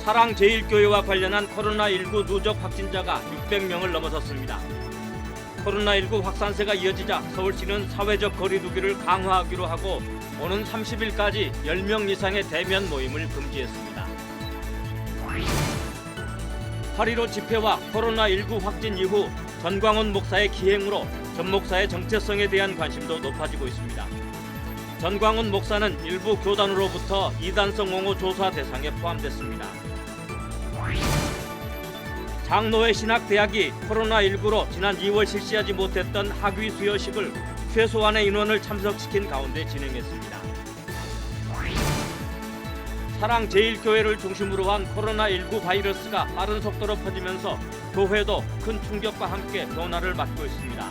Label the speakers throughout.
Speaker 1: 사랑제일교회와 관련한 코로나19 누적 확진자가 600명을 넘어섰습니다. 코로나19 확산세가 이어지자 서울시는 사회적 거리 두기를 강화하기로 하고 오는 30일까지 10명 이상의 대면 모임을 금지했습니다. 8.15 집회와 코로나19 확진 이후 전광훈 목사의 기행으로 전 목사의 정체성에 대한 관심도 높아지고 있습니다. 전광훈 목사는 일부 교단으로부터 이단성 옹호 조사 대상에 포함됐습니다. 장로회 신학대학이 코로나19로 지난 2월 실시하지 못했던 학위 수여식을 최소한의 인원을 참석시킨 가운데 진행했습니다. 사랑제일교회를 중심으로 한 코로나19 바이러스가 빠른 속도로 퍼지면서 교회도 큰 충격과 함께 변화를 맞고 있습니다.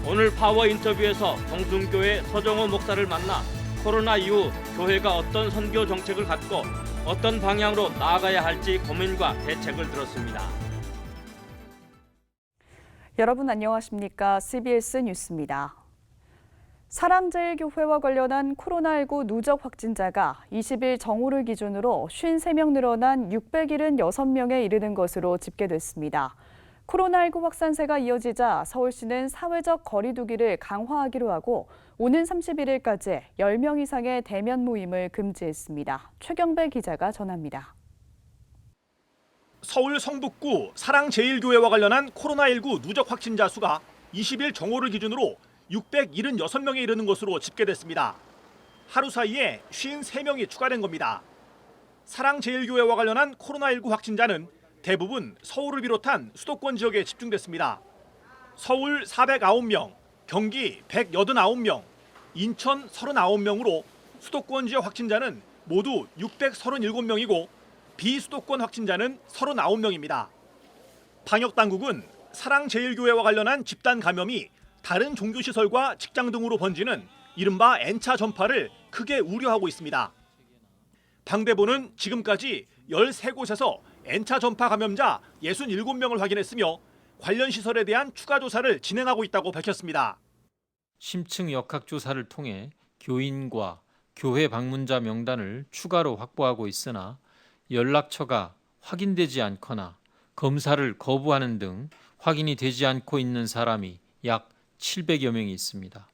Speaker 1: 오늘 파워 인터뷰에서 동순교회 서정호 목사를 만나 코로나 이후 교회가 어떤 선교 정책을 갖고 어떤 방향으로 나아가야 할지 고민과 대책을 들었습니다.
Speaker 2: 여러분 안녕하십니까? CBS 뉴스입니다. 사랑제일교회와 관련한 코로나19 누적 확진자가 20일 정오를 기준으로 53명 늘어난 676명에 이르는 것으로 집계됐습니다. 코로나19 확산세가 이어지자 서울시는 사회적 거리 두기를 강화하기로 하고 오는 31일까지 10명 이상의 대면 모임을 금지했습니다. 최경배 기자가 전합니다.
Speaker 3: 서울 성북구 사랑제일교회와 관련한 코로나19 누적 확진자 수가 20일 정오를 기준으로 676명에 이르는 것으로 집계됐습니다. 하루 사이에 53명이 추가된 겁니다. 사랑제일교회와 관련한 코로나19 확진자는 대부분 서울을 비롯한 수도권 지역에 집중됐습니다. 서울 409명, 경기 189명, 인천 39명으로 수도권 지역 확진자는 모두 637명이고 비수도권 확진자는 39명입니다. 방역당국은 사랑제일교회와 관련한 집단 감염이 다른 종교시설과 직장 등으로 번지는 이른바 N차 전파를 크게 우려하고 있습니다. 방대본은 지금까지 13곳에서 N차 전파 감염자 67명을 확인했으며 관련 시설에 대한 추가 조사를 진행하고 있다고 밝혔습니다.
Speaker 4: 심층 역학조사를 통해 교인과 교회 방문자 명단을 추가로 확보하고 있으나 연락처가 확인되지 않거나 검사를 거부하는 등 확인이 되지 않고 있는 사람이 약 700여 명이 있습니다.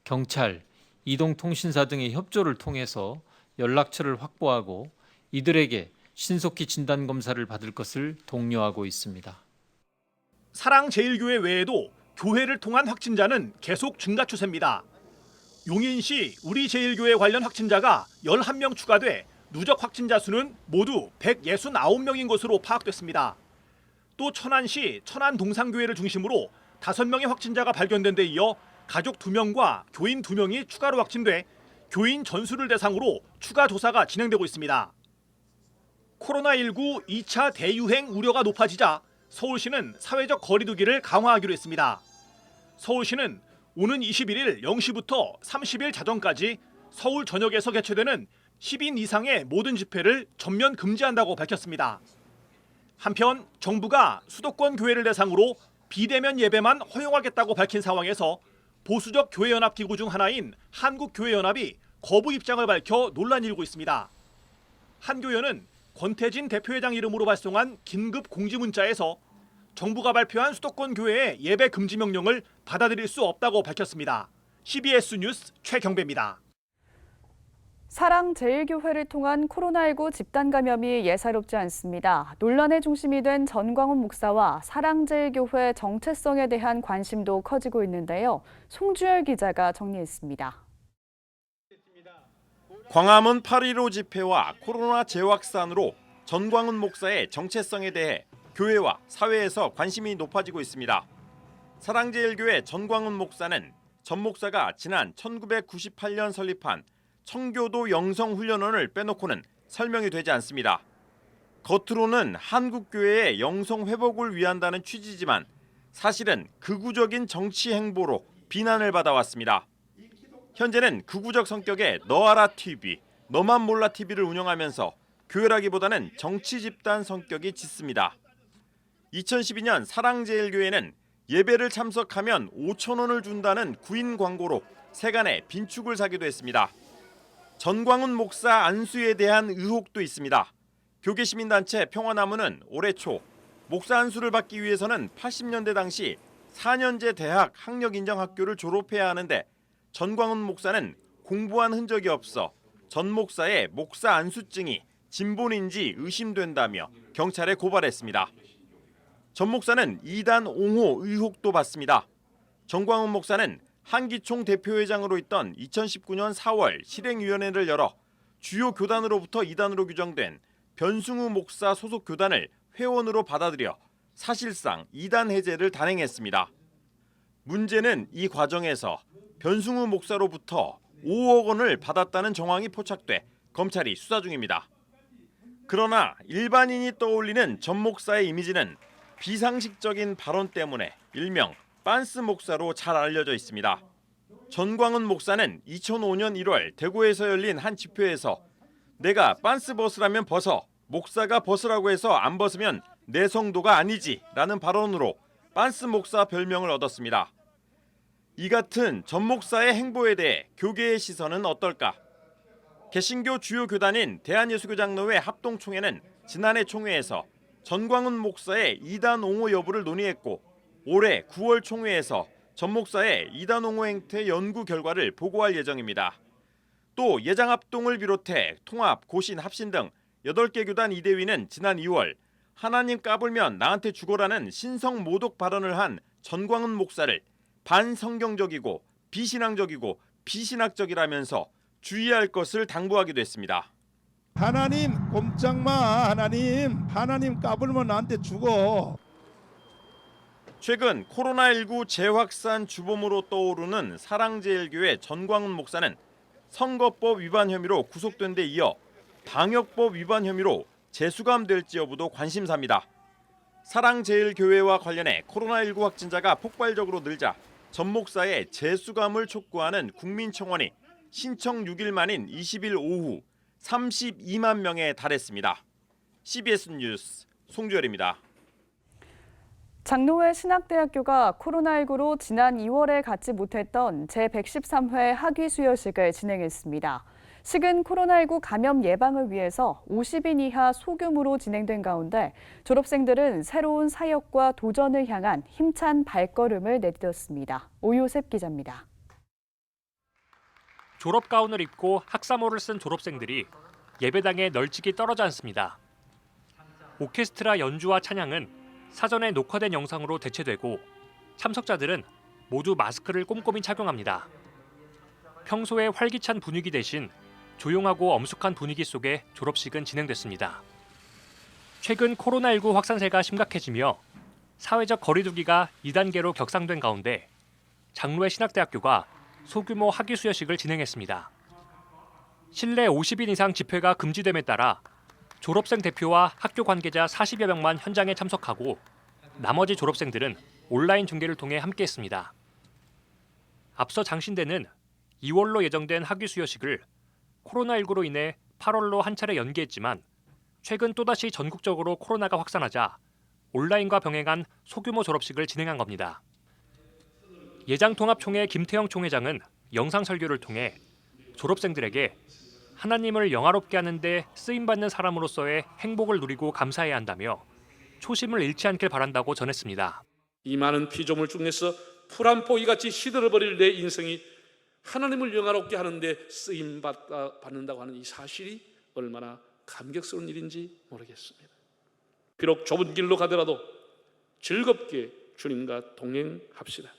Speaker 4: 경찰, 이동통신사 등의 협조를 통해서 연락처를 확보하고 이들에게 신속히 진단검사를 받을 것을 독려하고 있습니다.
Speaker 3: 사랑제일교회 외에도 교회를 통한 확진자는 계속 증가 추세입니다. 용인시 우리제일교회 관련 확진자가 11명 추가돼 누적 확진자 수는 모두 169명인 것으로 파악됐습니다. 또 천안시 천안동산교회를 중심으로 5명의 확진자가 발견된 데 이어 가족 2명과 교인 2명이 추가로 확진돼 교인 전수를 대상으로 추가 조사가 진행되고 있습니다. 코로나19 2차 대유행 우려가 높아지자 서울시는 사회적 거리 두기를 강화하기로 했습니다. 서울시는 오는 21일 0시부터 30일 자정까지 서울 전역에서 개최되는 10인 이상의 모든 집회를 전면 금지한다고 밝혔습니다. 한편 정부가 수도권 교회를 대상으로 비대면 예배만 허용하겠다고 밝힌 상황에서 보수적 교회연합기구 중 하나인 한국교회연합이 거부 입장을 밝혀 논란이 일고 있습니다. 한교연은 권태진 대표회장 이름으로 발송한 긴급 공지문자에서 정부가 발표한 수도권 교회의 예배 금지 명령을 받아들일 수 없다고 밝혔습니다. CBS 뉴스 최경배입니다.
Speaker 2: 사랑제일교회를 통한 코로나19 집단 감염이 예사롭지 않습니다. 논란의 중심이 된 전광훈 목사와 사랑제일교회 정체성에 대한 관심도 커지고 있는데요. 송주열 기자가 정리했습니다.
Speaker 5: 광화문 8.15 집회와 코로나 재확산으로 전광훈 목사의 정체성에 대해 교회와 사회에서 관심이 높아지고 있습니다. 사랑제일교회 전광훈 목사는 전 목사가 지난 1998년 설립한 청교도 영성훈련원을 빼놓고는 설명이 되지 않습니다. 겉으로는 한국교회의 영성회복을 위한다는 취지지만 사실은 극우적인 정치 행보로 비난을 받아왔습니다. 현재는 극우적 성격의 너알아 TV, 너만 몰라 TV를 운영하면서 교회라기보다는 정치 집단 성격이 짙습니다. 2012년 사랑제일교회는 예배를 참석하면 5,000원을 준다는 구인 광고로 세간의 빈축을 사기도 했습니다. 전광훈 목사 안수에 대한 의혹도 있습니다. 교계시민단체 평화나무는 올해 초 목사 안수를 받기 위해서는 80년대 당시 4년제 대학 학력인정학교를 졸업해야 하는데 전광훈 목사는 공부한 흔적이 없어 전 목사의 목사 안수증이 진본인지 의심된다며 경찰에 고발했습니다. 전 목사는 이단 옹호 의혹도 받습니다. 전광훈 목사는 한기총 대표회장으로 있던 2019년 4월 실행위원회를 열어 주요 교단으로부터 이단으로 규정된 변승우 목사 소속 교단을 회원으로 받아들여 사실상 이단 해제를 단행했습니다. 문제는 이 과정에서 변승우 목사로부터 5억 원을 받았다는 정황이 포착돼 검찰이 수사 중입니다. 그러나 일반인이 떠올리는 전 목사의 이미지는 비상식적인 발언 때문에 일명 빤스 목사로 잘 알려져 있습니다. 전광훈 목사는 2005년 1월 대구에서 열린 한 집회에서 내가 빤스 벗으라면 벗어, 목사가 벗으라고 해서 안 벗으면 내 성도가 아니지 라는 발언으로 빤스 목사 별명을 얻었습니다. 이 같은 전 목사의 행보에 대해 교계의 시선은 어떨까? 개신교 주요 교단인 대한예수교장로회 합동총회는 지난해 총회에서 전광훈 목사의 이단 옹호 여부를 논의했고 올해 9월 총회에서 전 목사의 이단 옹호 행태 연구 결과를 보고할 예정입니다. 또 예장합동을 비롯해 통합, 고신, 합신 등 8개 교단 이대위는 지난 2월 하나님 까불면 나한테 죽어라는 신성 모독 발언을 한 전광훈 목사를 반성경적이고 비신앙적이고 비신학적이라면서 주의할 것을 당부하기도 했습니다.
Speaker 6: 하나님 꼼짝마, 하나님 까불면 나한테 죽어.
Speaker 5: 최근 코로나19 재확산 주범으로 떠오르는 사랑제일교회 전광훈 목사는 선거법 위반 혐의로 구속된 데 이어 방역법 위반 혐의로 재수감될지 여부도 관심사입니다. 사랑제일교회와 관련해 코로나19 확진자가 폭발적으로 늘자 전 목사의 재수감을 촉구하는 국민청원이 신청 6일 만인 20일 오후 32만 명에 달했습니다. CBS 뉴스 송주열입니다.
Speaker 2: 장로회 신학대학교가 코로나19로 지난 2월에 갖지 못했던 제113회 학위 수여식을 진행했습니다. 식은 코로나19 감염 예방을 위해서 50인 이하 소규모로 진행된 가운데 졸업생들은 새로운 사역과 도전을 향한 힘찬 발걸음을 내딛었습니다. 오요셉 기자입니다.
Speaker 7: 졸업 가운을 입고 학사모를 쓴 졸업생들이 예배당에 널찍이 떨어져 앉습니다. 오케스트라 연주와 찬양은 사전에 녹화된 영상으로 대체되고 참석자들은 모두 마스크를 꼼꼼히 착용합니다. 평소의 활기찬 분위기 대신 조용하고 엄숙한 분위기 속에 졸업식은 진행됐습니다. 최근 코로나19 확산세가 심각해지며 사회적 거리두기가 2단계로 격상된 가운데 장로회 신학대학교가 소규모 학위 수여식을 진행했습니다. 실내 50인 이상 집회가 금지됨에 따라 졸업생 대표와 학교 관계자 40여 명만 현장에 참석하고 나머지 졸업생들은 온라인 중계를 통해 함께했습니다. 앞서 장신대는 2월로 예정된 학위 수여식을 코로나19로 인해 8월로 한 차례 연기했지만 최근 또다시 전국적으로 코로나가 확산하자 온라인과 병행한 소규모 졸업식을 진행한 겁니다. 예장통합총회 김태형 총회장은 영상 설교를 통해 졸업생들에게 하나님을 영화롭게 하는 데 쓰임받는 사람으로서의 행복을 누리고 감사해야 한다며 초심을 잃지 않길 바란다고 전했습니다.
Speaker 8: 이 많은 피조물 중에서 풀 한 포기같이 시들어버릴 내 인생이 하나님을 영화롭게 하는 데 쓰임받는다고 하는 이 사실이 얼마나 감격스러운 일인지 모르겠습니다. 비록 좁은 길로 가더라도 즐겁게 주님과 동행합시다.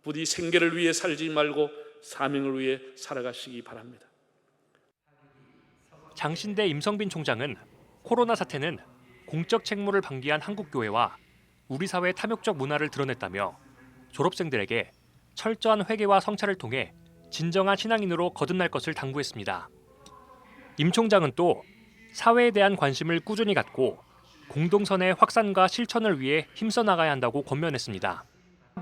Speaker 8: 부디 생계를 위해 살지 말고 사명을 위해 살아가시기 바랍니다.
Speaker 7: 장신대 임성빈 총장은 코로나 사태는 공적 책무를 방기한 한국교회와 우리 사회의 탐욕적 문화를 드러냈다며 졸업생들에게 철저한 회개와 성찰을 통해 진정한 신앙인으로 거듭날 것을 당부했습니다. 임 총장은 또 사회에 대한 관심을 꾸준히 갖고 공동선의 확산과 실천을 위해 힘써 나가야 한다고 권면했습니다.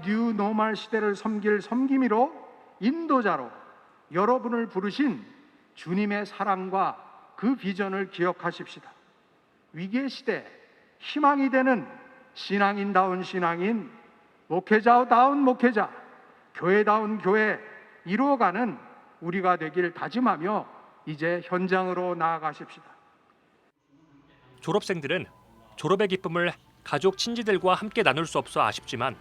Speaker 9: 뉴 노멀 시대를 섬길 섬김이로 인도자로 여러분을 부르신 주님의 사랑과 그 비전을 기억하십시다. 위기의 시대 희망이 되는 신앙인다운 신앙인, 목회자다운 목회자, 교회다운 교회 이루어가는 우리가 되길 다짐하며 이제 현장으로 나아가십시다.
Speaker 7: 졸업생들은 졸업의 기쁨을 가족 친지들과 함께 나눌 수 없어 아쉽지만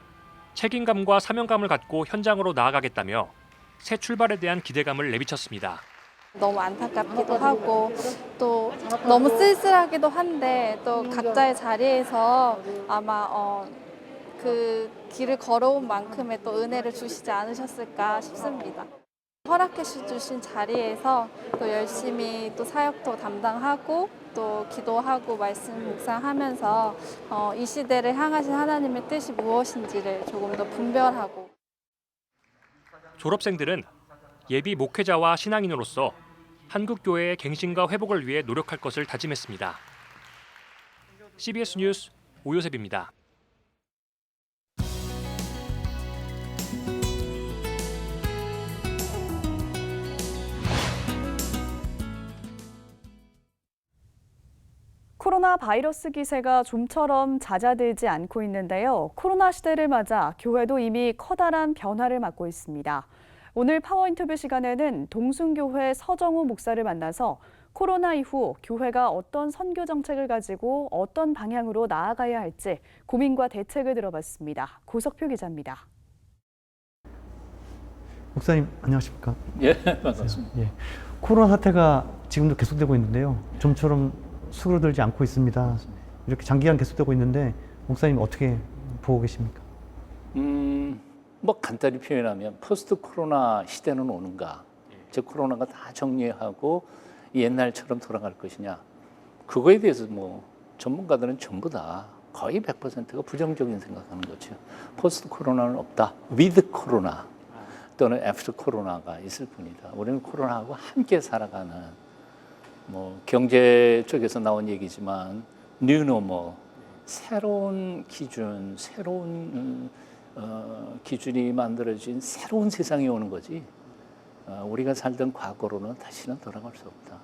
Speaker 7: 책임감과 사명감을 갖고 현장으로 나아가겠다며 새 출발에 대한 기대감을 내비쳤습니다.
Speaker 10: 너무 안타깝기도 하고 또 너무 쓸쓸하기도 한데 또 각자의 자리에서 아마 그 길을 걸어온 만큼의 또 은혜를 주시지 않으셨을까 싶습니다. 허락해 주신 자리에서 또 열심히 또 사역도 담당하고 또 기도하고 말씀 묵상하면서 이 시대를 향하신 하나님의 뜻이 무엇인지를 조금 더 분별하고.
Speaker 7: 졸업생들은 예비 목회자와 신앙인으로서 한국 교회의 갱신과 회복을 위해 노력할 것을 다짐했습니다. CBS 뉴스 오요셉입니다.
Speaker 2: 코로나 바이러스 기세가 좀처럼 잦아들지 않고 있는데요. 코로나 시대를 맞아 교회도 이미 커다란 변화를 맞고 있습니다. 오늘 파워 인터뷰 시간에는 동순교회 서정우 목사를 만나서 코로나 이후 교회가 어떤 선교 정책을 가지고 어떤 방향으로 나아가야 할지 고민과 대책을 들어봤습니다. 고석표 기자입니다.
Speaker 11: 목사님 안녕하십니까?
Speaker 12: 예, 반갑습니다.
Speaker 11: 예. 코로나 사태가 지금도 계속되고 있는데요. 좀처럼 수그러들지 않고 있습니다. 이렇게 장기간 계속되고 있는데 목사님 어떻게 보고 계십니까?
Speaker 12: 뭐 간단히 표현하면 포스트 코로나 시대는 오는가? 즉 코로나가 다 정리하고 옛날처럼 돌아갈 것이냐? 그거에 대해서 뭐 전문가들은 전부 다 거의 100%가 부정적인 생각하는 거죠. 포스트 코로나는 없다. 위드 코로나 또는 애프터 코로나가 있을 뿐이다. 우리는 코로나하고 함께 살아가는 뭐 경제 쪽에서 나온 얘기지만 뉴 노멀, 새로운 기준, 새로운 기준이 만들어진 새로운 세상이 오는 거지 우리가 살던 과거로는 다시는 돌아갈 수 없다.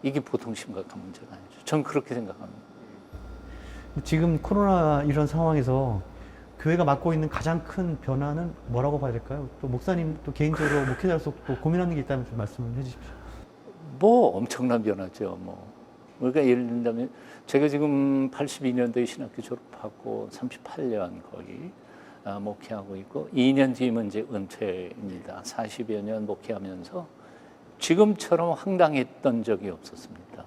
Speaker 12: 이게 보통 심각한 문제가 아니죠. 전 그렇게 생각합니다.
Speaker 11: 지금 코로나 이런 상황에서 교회가 맡고 있는 가장 큰 변화는 뭐라고 봐야 될까요? 또 목사님 또 개인적으로 목회자로서 또 고민하는 게 있다면 좀 말씀을 해주십시오.
Speaker 12: 뭐 엄청난 변화죠. 그러니까 예를 든다면 제가 지금 82년도에 신학교 졸업하고 38년 거의 목회하고 있고 2년 뒤면 이제 은퇴입니다. 40여 년 목회하면서 지금처럼 황당했던 적이 없었습니다.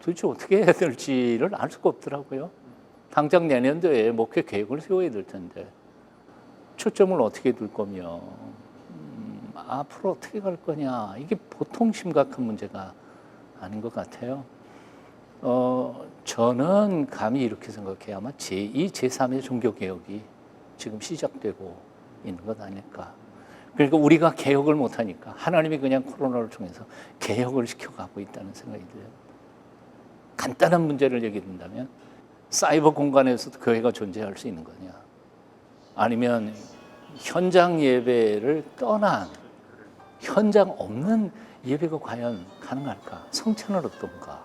Speaker 12: 도대체 어떻게 해야 될지를 알 수가 없더라고요. 당장 내년도에 목회 계획을 세워야 될 텐데 초점을 어떻게 둘 거며 앞으로 어떻게 갈 거냐, 이게 보통 심각한 문제가 아닌 것 같아요. 저는 감히 이렇게 생각해요. 아마 제2, 제3의 종교개혁이 지금 시작되고 있는 것 아닐까. 그러니까 우리가 개혁을 못하니까 하나님이 그냥 코로나를 통해서 개혁을 시켜가고 있다는 생각이 들어요. 간단한 문제를 얘기한다면 사이버 공간에서도 교회가 존재할 수 있는 거냐, 아니면 현장 예배를 떠난 현장 없는 예배가 과연 가능할까? 성찬을 어떤가?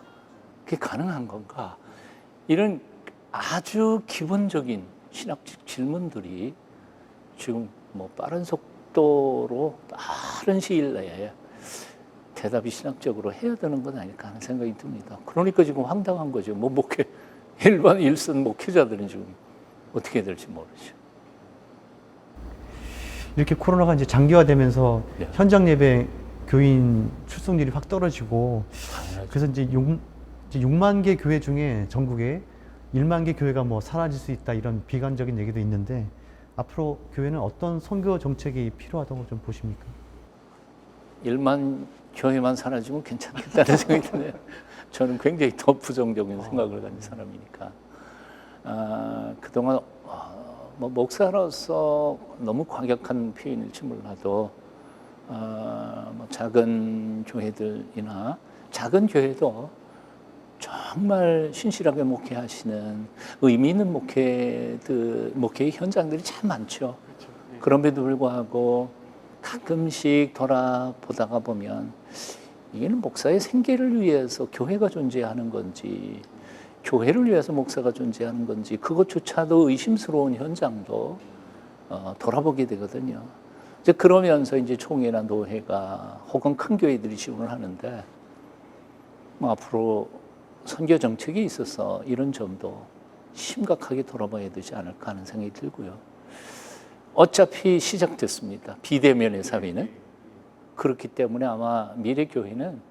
Speaker 12: 그게 가능한 건가? 이런 아주 기본적인 신학적 질문들이 지금 빠른 속도로 빠른 시일 내에 대답이 신학적으로 해야 되는 건 아닐까 하는 생각이 듭니다. 그러니까 지금 황당한 거죠. 일반 일선 목회자들은 지금 어떻게 해야 될지 모르죠.
Speaker 11: 이렇게 코로나가 이제 장기화되면서
Speaker 12: 네.
Speaker 11: 현장 예배 교인 출석률이 확 떨어지고 그래서 이제 6만 개 교회 중에 전국에 1만 개 교회가 사라질 수 있다, 이런 비관적인 얘기도 있는데 앞으로 교회는 어떤 선교 정책이 필요하다고 좀 보십니까?
Speaker 12: 1만 교회만 사라지면 괜찮겠다는 생각이 드네요. 저는 굉장히 더 부정적인 생각을 가진 사람이니까. 그동안 목사로서 너무 과격한 표현일지 몰라도 작은 교회들이나 작은 교회도 정말 신실하게 목회하시는 의미 있는 목회의 현장들이 참 많죠. 그럼에도 불구하고 가끔씩 돌아보다가 보면 이게는 목사의 생계를 위해서 교회가 존재하는 건지, 교회를 위해서 목사가 존재하는 건지, 그것조차도 의심스러운 현장도 돌아보게 되거든요. 이제 그러면서 이제 총회나 노회가 혹은 큰 교회들이 지원을 하는데 앞으로 선교 정책에 있어서 이런 점도 심각하게 돌아봐야 되지 않을까 하는 생각이 들고요. 어차피 시작됐습니다. 비대면의 사회는. 그렇기 때문에 아마 미래 교회는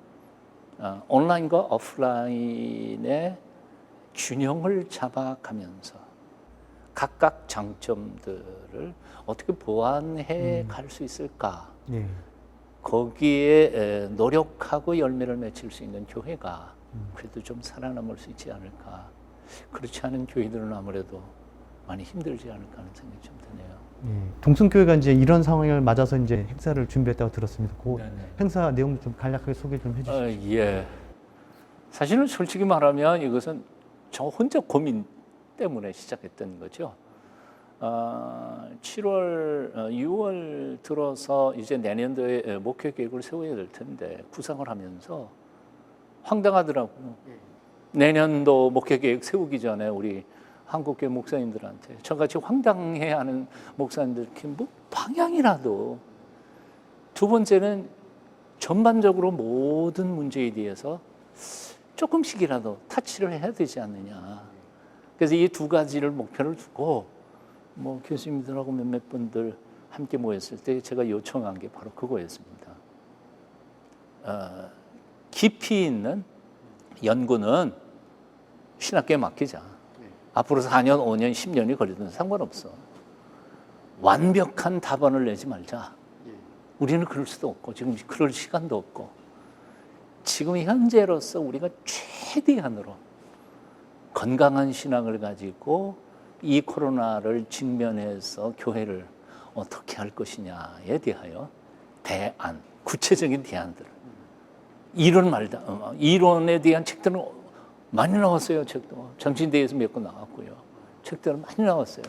Speaker 12: 온라인과 오프라인의 균형을 잡아가면서 각각 장점들을 어떻게 보완해 갈 수 있을까?
Speaker 11: 네.
Speaker 12: 거기에 노력하고 열매를 맺힐 수 있는 교회가 그래도 좀 살아남을 수 있지 않을까. 그렇지 않은 교회들은 아무래도 많이 힘들지 않을까 하는 생각이 좀 드네요.
Speaker 11: 네. 동성교회가 이제 이런 상황을 맞아서 이제 행사를 준비했다고 들었습니다. 그
Speaker 12: 네네.
Speaker 11: 행사 내용 좀 간략하게 소개 좀 해주시죠.
Speaker 12: 예. 사실은 솔직히 말하면 이것은 저 혼자 고민 때문에 시작했던 거죠. 6월 들어서 이제 내년도에 목회 계획을 세워야 될 텐데 구상을 하면서 황당하더라고요. 내년도 목회 계획 세우기 전에 우리 한국교회 목사님들한테 저같이 황당해하는 목사님들께 뭐 방향이라도, 두 번째는 전반적으로 모든 문제에 대해서 조금씩이라도 타치를 해야 되지 않느냐. 그래서 이 두 가지를 목표를 두고 뭐 교수님들하고 몇몇 분들 함께 모였을 때 제가 요청한 게 바로 그거였습니다. 깊이 있는 연구는 신학교에 맡기자. 앞으로 4년, 5년, 10년이 걸리든 상관없어. 완벽한 답안을 내지 말자. 우리는 그럴 수도 없고 지금 그럴 시간도 없고, 지금 현재로서 우리가 최대한으로 건강한 신앙을 가지고 이 코로나를 직면해서 교회를 어떻게 할 것이냐에 대하여 대안, 구체적인 대안들, 이론에 대한 책들은 많이 나왔어요. 책도 정신대에서 몇 권 나왔고요. 책들은 많이 나왔어요.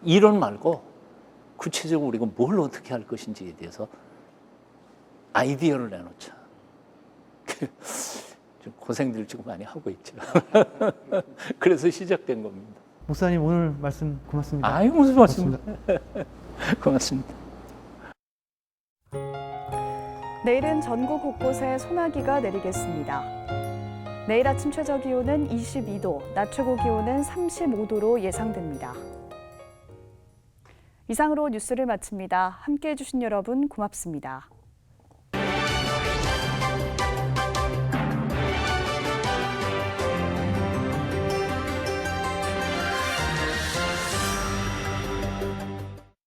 Speaker 12: 이론 말고 구체적으로 우리가 뭘 어떻게 할 것인지에 대해서 아이디어를 내놓자. 좀 고생들 지금 많이 하고 있죠. 그래서 시작된 겁니다.
Speaker 11: 목사님 오늘 말씀 고맙습니다.
Speaker 12: 아유, 무슨 말씀입니다. 고맙습니다.
Speaker 2: 내일은 전국 곳곳에 소나기가 내리겠습니다. 내일 아침 최저 기온은 22도, 낮 최고 기온은 35도로 예상됩니다. 이상으로 뉴스를 마칩니다. 함께해 주신 여러분 고맙습니다.